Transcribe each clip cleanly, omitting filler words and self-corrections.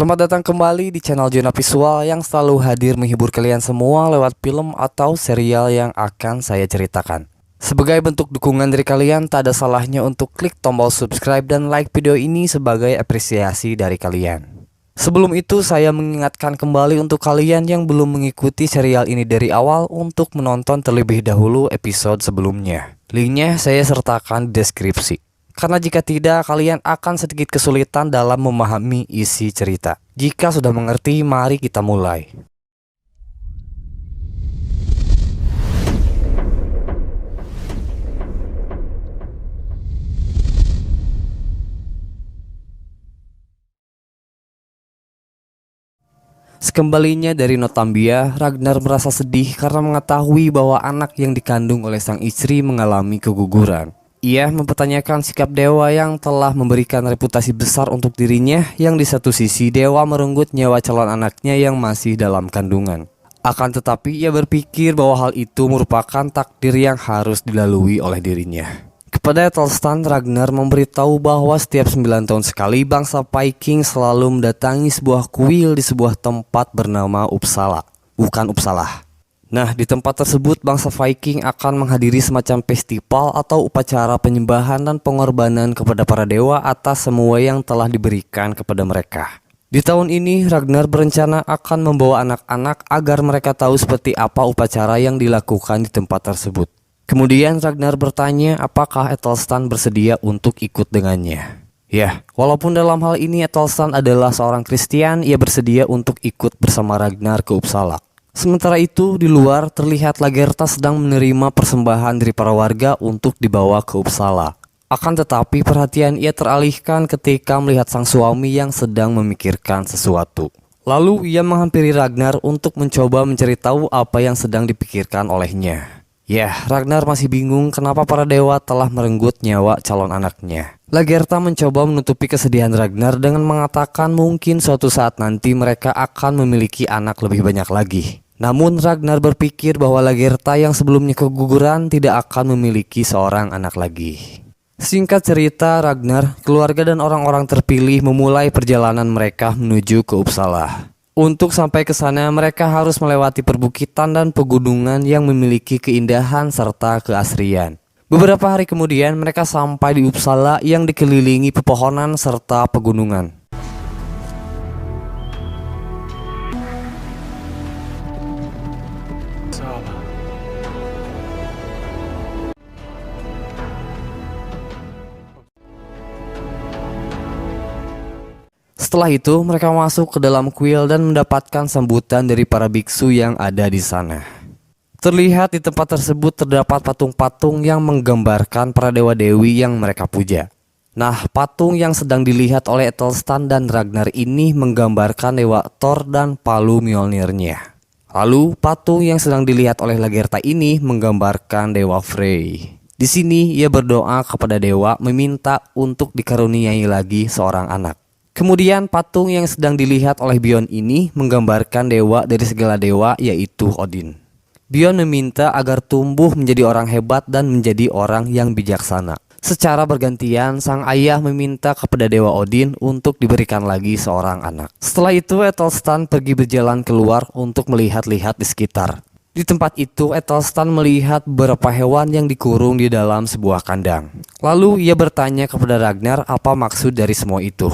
Selamat datang kembali di channel Zona Visual yang selalu hadir menghibur kalian semua lewat film atau serial yang akan saya ceritakan. Sebagai bentuk dukungan dari kalian, tak ada salahnya untuk klik tombol subscribe dan like video ini sebagai apresiasi dari kalian. Sebelum itu, saya mengingatkan kembali untuk kalian yang belum mengikuti serial ini dari awal untuk menonton terlebih dahulu episode sebelumnya. Linknya saya sertakan di deskripsi. Karena jika tidak, kalian akan sedikit kesulitan dalam memahami isi cerita. Jika sudah mengerti, mari kita mulai. Sekembalinya dari Northumbria, Ragnar merasa sedih karena mengetahui bahwa anak yang dikandung oleh sang istri mengalami keguguran. Ia mempertanyakan sikap dewa yang telah memberikan reputasi besar untuk dirinya, yang di satu sisi dewa merenggut nyawa calon anaknya yang masih dalam kandungan. Akan tetapi ia berpikir bahwa hal itu merupakan takdir yang harus dilalui oleh dirinya. Kepada Ethelstan, Ragnar memberitahu bahwa setiap 9 tahun sekali bangsa Viking selalu mendatangi sebuah kuil di sebuah tempat bernama Uppsala, bukan Uppsala. Nah, di tempat tersebut bangsa Viking akan menghadiri semacam festival atau upacara penyembahan dan pengorbanan kepada para dewa atas semua yang telah diberikan kepada mereka. Di tahun ini, Ragnar berencana akan membawa anak-anak agar mereka tahu seperti apa upacara yang dilakukan di tempat tersebut. Kemudian Ragnar bertanya apakah Ethelstan bersedia untuk ikut dengannya. Ya, walaupun dalam hal ini Ethelstan adalah seorang Kristen, ia bersedia untuk ikut bersama Ragnar ke Uppsala. Sementara itu, di luar terlihat Lagertha sedang menerima persembahan dari para warga untuk dibawa ke Uppsala. Akan tetapi perhatian ia teralihkan ketika melihat sang suami yang sedang memikirkan sesuatu. Lalu ia menghampiri Ragnar untuk mencoba mencari tahu apa yang sedang dipikirkan olehnya. Ya, Ragnar masih bingung kenapa para dewa telah merenggut nyawa calon anaknya. Lagertha mencoba menutupi kesedihan Ragnar dengan mengatakan mungkin suatu saat nanti mereka akan memiliki anak lebih banyak lagi. Namun Ragnar berpikir bahwa Lagertha yang sebelumnya keguguran tidak akan memiliki seorang anak lagi. Singkat cerita, Ragnar, keluarga dan orang-orang terpilih memulai perjalanan mereka menuju ke Uppsala. Untuk sampai ke sana, mereka harus melewati perbukitan dan pegunungan yang memiliki keindahan serta keasrian. Beberapa hari kemudian, mereka sampai di Uppsala yang dikelilingi pepohonan serta pegunungan. Setelah itu, mereka masuk ke dalam kuil dan mendapatkan sambutan dari para biksu yang ada di sana. Terlihat di tempat tersebut terdapat patung-patung yang menggambarkan para dewa-dewi yang mereka puja. Nah, patung yang sedang dilihat oleh Ethelstan dan Ragnar ini menggambarkan dewa Thor dan palu Mjolnirnya. Lalu, patung yang sedang dilihat oleh Lagertha ini menggambarkan dewa Frey. Di sini ia berdoa kepada dewa meminta untuk dikaruniai lagi seorang anak. Kemudian patung yang sedang dilihat oleh Bjorn ini menggambarkan dewa dari segala dewa, yaitu Odin. Bjorn meminta agar tumbuh menjadi orang hebat dan menjadi orang yang bijaksana. Secara bergantian, sang ayah meminta kepada dewa Odin untuk diberikan lagi seorang anak. Setelah itu, Ethelstan pergi berjalan keluar untuk melihat-lihat di sekitar. Di tempat itu, Ethelstan melihat beberapa hewan yang dikurung di dalam sebuah kandang. Lalu ia bertanya kepada Ragnar apa maksud dari semua itu.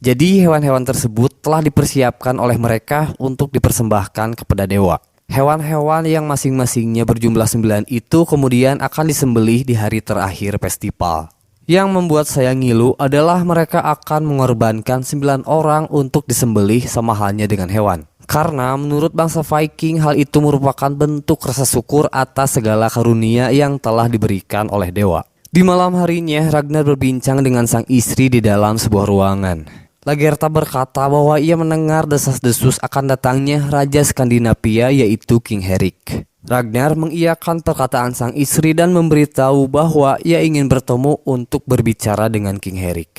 Jadi hewan-hewan tersebut telah dipersiapkan oleh mereka untuk dipersembahkan kepada dewa. Hewan-hewan yang masing-masingnya berjumlah 9 itu kemudian akan disembelih di hari terakhir festival. Yang membuat saya ngilu adalah mereka akan mengorbankan 9 orang untuk disembelih sama halnya dengan hewan. Karena menurut bangsa Viking hal itu merupakan bentuk rasa syukur atas segala karunia yang telah diberikan oleh dewa. Di malam harinya Ragnar berbincang dengan sang istri di dalam sebuah ruangan. Lagertha berkata bahwa ia mendengar desas-desus akan datangnya Raja Skandinavia, yaitu King Herrik. Ragnar mengiyakan perkataan sang istri dan memberitahu bahwa ia ingin bertemu untuk berbicara dengan King Herrik.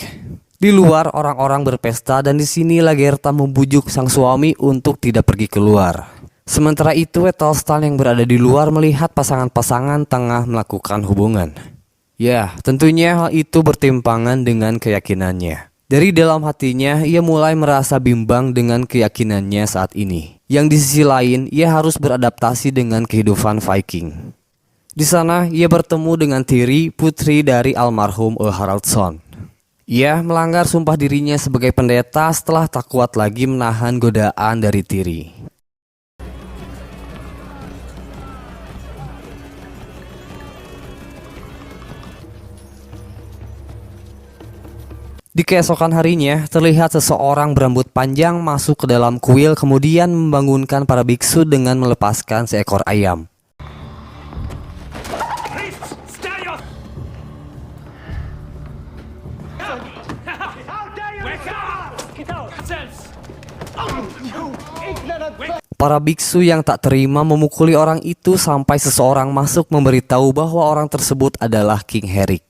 Di luar orang-orang berpesta dan di sini Lagertha membujuk sang suami untuk tidak pergi keluar. Sementara itu Ethelstan yang berada di luar melihat pasangan-pasangan tengah melakukan hubungan. Ya, tentunya hal itu bertimpangan dengan keyakinannya. Dari dalam hatinya, ia mulai merasa bimbang dengan keyakinannya saat ini. Yang di sisi lain, ia harus beradaptasi dengan kehidupan Viking. Di sana, ia bertemu dengan Tiri, putri dari almarhum Haraldsson. Ia melanggar sumpah dirinya sebagai pendeta setelah tak kuat lagi menahan godaan dari Tiri. Di keesokan harinya, terlihat seseorang berambut panjang masuk ke dalam kuil kemudian membangunkan para biksu dengan melepaskan seekor ayam. Para biksu yang tak terima memukuli orang itu sampai seseorang masuk memberitahu bahwa orang tersebut adalah King Herrick.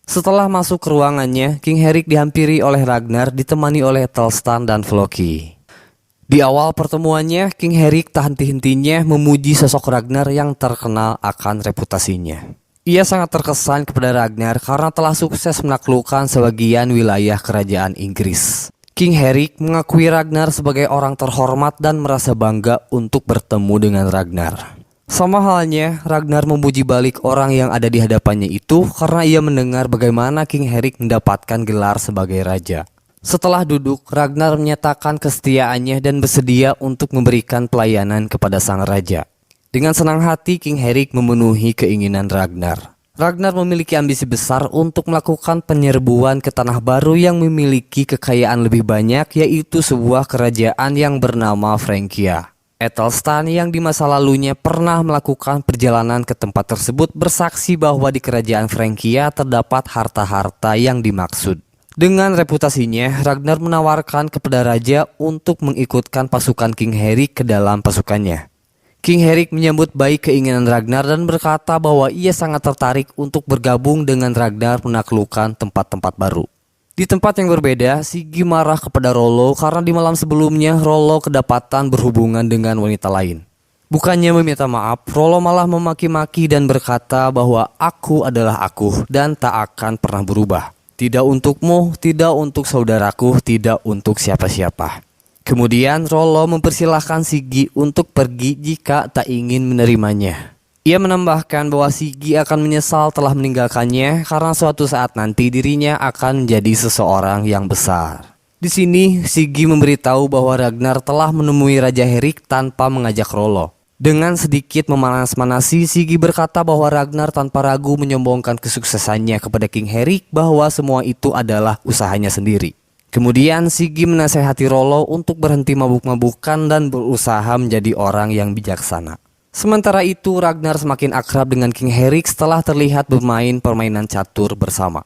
Setelah masuk ke ruangannya, King Herrick dihampiri oleh Ragnar ditemani oleh Ethelstan dan Floki. Di awal pertemuannya, King Herrick tak henti-hentinya memuji sosok Ragnar yang terkenal akan reputasinya. Ia sangat terkesan kepada Ragnar karena telah sukses menaklukkan sebagian wilayah kerajaan Inggris. King Herrick mengakui Ragnar sebagai orang terhormat dan merasa bangga untuk bertemu dengan Ragnar. Sama halnya, Ragnar memuji balik orang yang ada di hadapannya itu karena ia mendengar bagaimana King Herrick mendapatkan gelar sebagai raja. Setelah duduk, Ragnar menyatakan kesetiaannya dan bersedia untuk memberikan pelayanan kepada sang raja. Dengan senang hati, King Herrick memenuhi keinginan Ragnar. Ragnar memiliki ambisi besar untuk melakukan penyerbuan ke tanah baru yang memiliki kekayaan lebih banyak, yaitu sebuah kerajaan yang bernama Francia. Ethelstan yang di masa lalunya pernah melakukan perjalanan ke tempat tersebut bersaksi bahwa di kerajaan Francia terdapat harta-harta yang dimaksud. Dengan reputasinya, Ragnar menawarkan kepada raja untuk mengikutkan pasukan King Herrick ke dalam pasukannya. King Herrick menyambut baik keinginan Ragnar dan berkata bahwa ia sangat tertarik untuk bergabung dengan Ragnar menaklukkan tempat-tempat baru. Di tempat yang berbeda, Siggy marah kepada Rollo karena di malam sebelumnya Rollo kedapatan berhubungan dengan wanita lain. Bukannya meminta maaf, Rollo malah memaki-maki dan berkata bahwa aku adalah aku dan tak akan pernah berubah. Tidak untukmu, tidak untuk saudaraku, tidak untuk siapa-siapa. Kemudian Rollo mempersilahkan Siggy untuk pergi jika tak ingin menerimanya. Ia menambahkan bahwa Siggy akan menyesal telah meninggalkannya karena suatu saat nanti dirinya akan menjadi seseorang yang besar. Di sini Siggy memberitahu bahwa Ragnar telah menemui Raja Herrick tanpa mengajak Rollo. Dengan sedikit memanas-manasi, Siggy berkata bahwa Ragnar tanpa ragu menyombongkan kesuksesannya kepada King Herrick bahwa semua itu adalah usahanya sendiri. Kemudian Siggy menasehati Rollo untuk berhenti mabuk-mabukan dan berusaha menjadi orang yang bijaksana. Sementara itu Ragnar semakin akrab dengan King Herrick setelah terlihat bermain permainan catur bersama.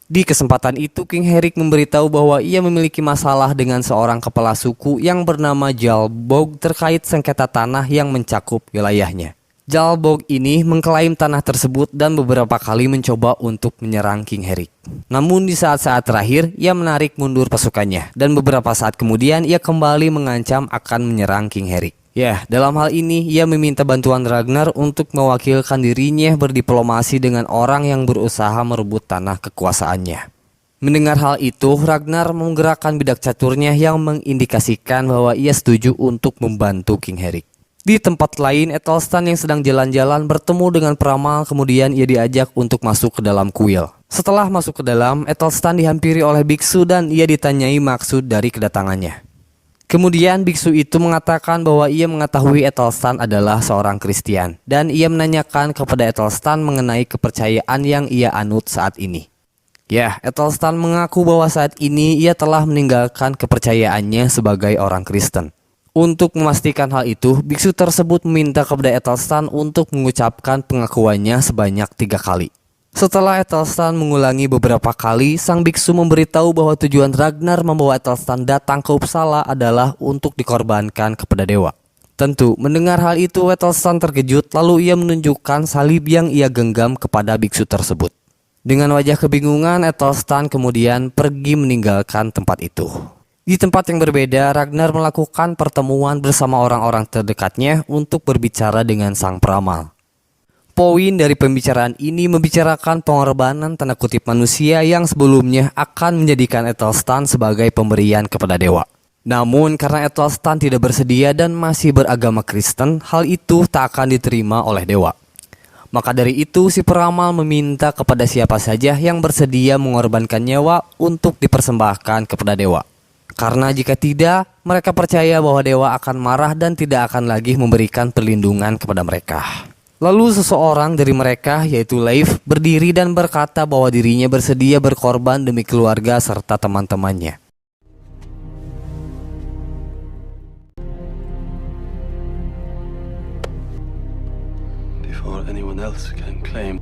Di kesempatan itu King Herrick memberitahu bahwa ia memiliki masalah dengan seorang kepala suku yang bernama Jalbog terkait sengketa tanah yang mencakup wilayahnya. Jalbog ini mengklaim tanah tersebut dan beberapa kali mencoba untuk menyerang King Herrick. Namun di saat-saat terakhir ia menarik mundur pasukannya dan beberapa saat kemudian ia kembali mengancam akan menyerang King Herrick. Ya, dalam hal ini ia meminta bantuan Ragnar untuk mewakilkan dirinya berdiplomasi dengan orang yang berusaha merebut tanah kekuasaannya. Mendengar hal itu, Ragnar menggerakkan bidak caturnya yang mengindikasikan bahwa ia setuju untuk membantu King Herrick. Di tempat lain, Ethelstan yang sedang jalan-jalan bertemu dengan peramal, kemudian ia diajak untuk masuk ke dalam kuil. Setelah masuk ke dalam, Ethelstan dihampiri oleh biksu dan ia ditanyai maksud dari kedatangannya. Kemudian biksu itu mengatakan bahwa ia mengetahui Ethelstan adalah seorang Kristen dan ia menanyakan kepada Ethelstan mengenai kepercayaan yang ia anut saat ini. Ya, Ethelstan mengaku bahwa saat ini ia telah meninggalkan kepercayaannya sebagai orang Kristen. Untuk memastikan hal itu, biksu tersebut meminta kepada Ethelstan untuk mengucapkan pengakuannya sebanyak 3 kali. Setelah Ethelstan mengulangi beberapa kali, sang biksu memberitahu bahwa tujuan Ragnar membawa Ethelstan datang ke Uppsala adalah untuk dikorbankan kepada dewa. Tentu, mendengar hal itu Ethelstan terkejut lalu ia menunjukkan salib yang ia genggam kepada biksu tersebut. Dengan wajah kebingungan, Ethelstan kemudian pergi meninggalkan tempat itu. Di tempat yang berbeda, Ragnar melakukan pertemuan bersama orang-orang terdekatnya untuk berbicara dengan sang peramal. Poin dari pembicaraan ini membicarakan pengorbanan tanda kutip manusia yang sebelumnya akan menjadikan Ethelstan sebagai pemberian kepada dewa. Namun karena Ethelstan tidak bersedia dan masih beragama Kristen, hal itu tak akan diterima oleh dewa. Maka dari itu si peramal meminta kepada siapa saja yang bersedia mengorbankan nyawa untuk dipersembahkan kepada dewa. Karena jika tidak, mereka percaya bahwa dewa akan marah dan tidak akan lagi memberikan perlindungan kepada mereka. Lalu seseorang dari mereka, yaitu Leif, berdiri dan berkata bahwa dirinya bersedia berkorban demi keluarga serta teman-temannya. Before anyone else can claim,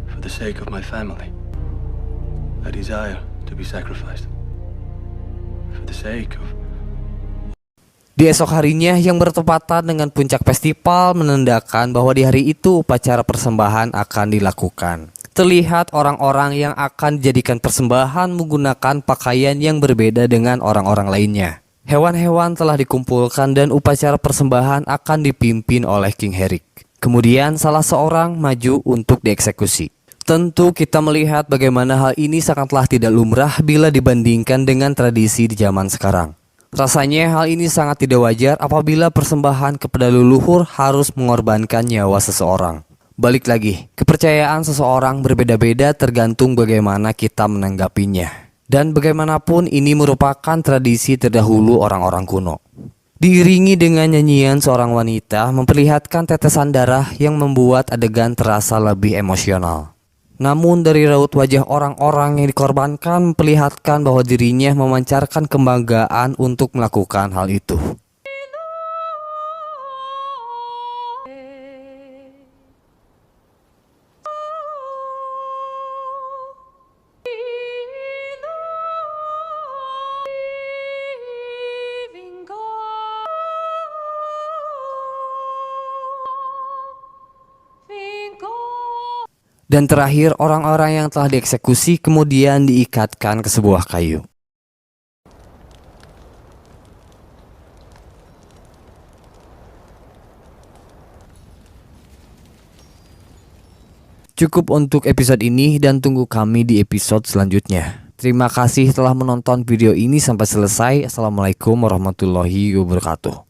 for the sake of my family, I desire to be sacrificed. For the sake of... Di esok harinya yang bertepatan dengan puncak festival menandakan bahwa di hari itu upacara persembahan akan dilakukan. Terlihat orang-orang yang akan dijadikan persembahan menggunakan pakaian yang berbeda dengan orang-orang lainnya. Hewan-hewan telah dikumpulkan dan upacara persembahan akan dipimpin oleh King Herrick. Kemudian salah seorang maju untuk dieksekusi. Tentu kita melihat bagaimana hal ini sangatlah tidak lumrah bila dibandingkan dengan tradisi di zaman sekarang. Rasanya hal ini sangat tidak wajar apabila persembahan kepada leluhur harus mengorbankan nyawa seseorang. Balik lagi, kepercayaan seseorang berbeda-beda tergantung bagaimana kita menanggapinya. Dan bagaimanapun ini merupakan tradisi terdahulu orang-orang kuno. Diiringi dengan nyanyian seorang wanita memperlihatkan tetesan darah yang membuat adegan terasa lebih emosional. Namun dari raut wajah orang-orang yang dikorbankan memperlihatkan bahwa dirinya memancarkan kebanggaan untuk melakukan hal itu. Dan terakhir, orang-orang yang telah dieksekusi kemudian diikatkan ke sebuah kayu. Cukup untuk episode ini dan tunggu kami di episode selanjutnya. Terima kasih telah menonton video ini sampai selesai. Assalamualaikum warahmatullahi wabarakatuh.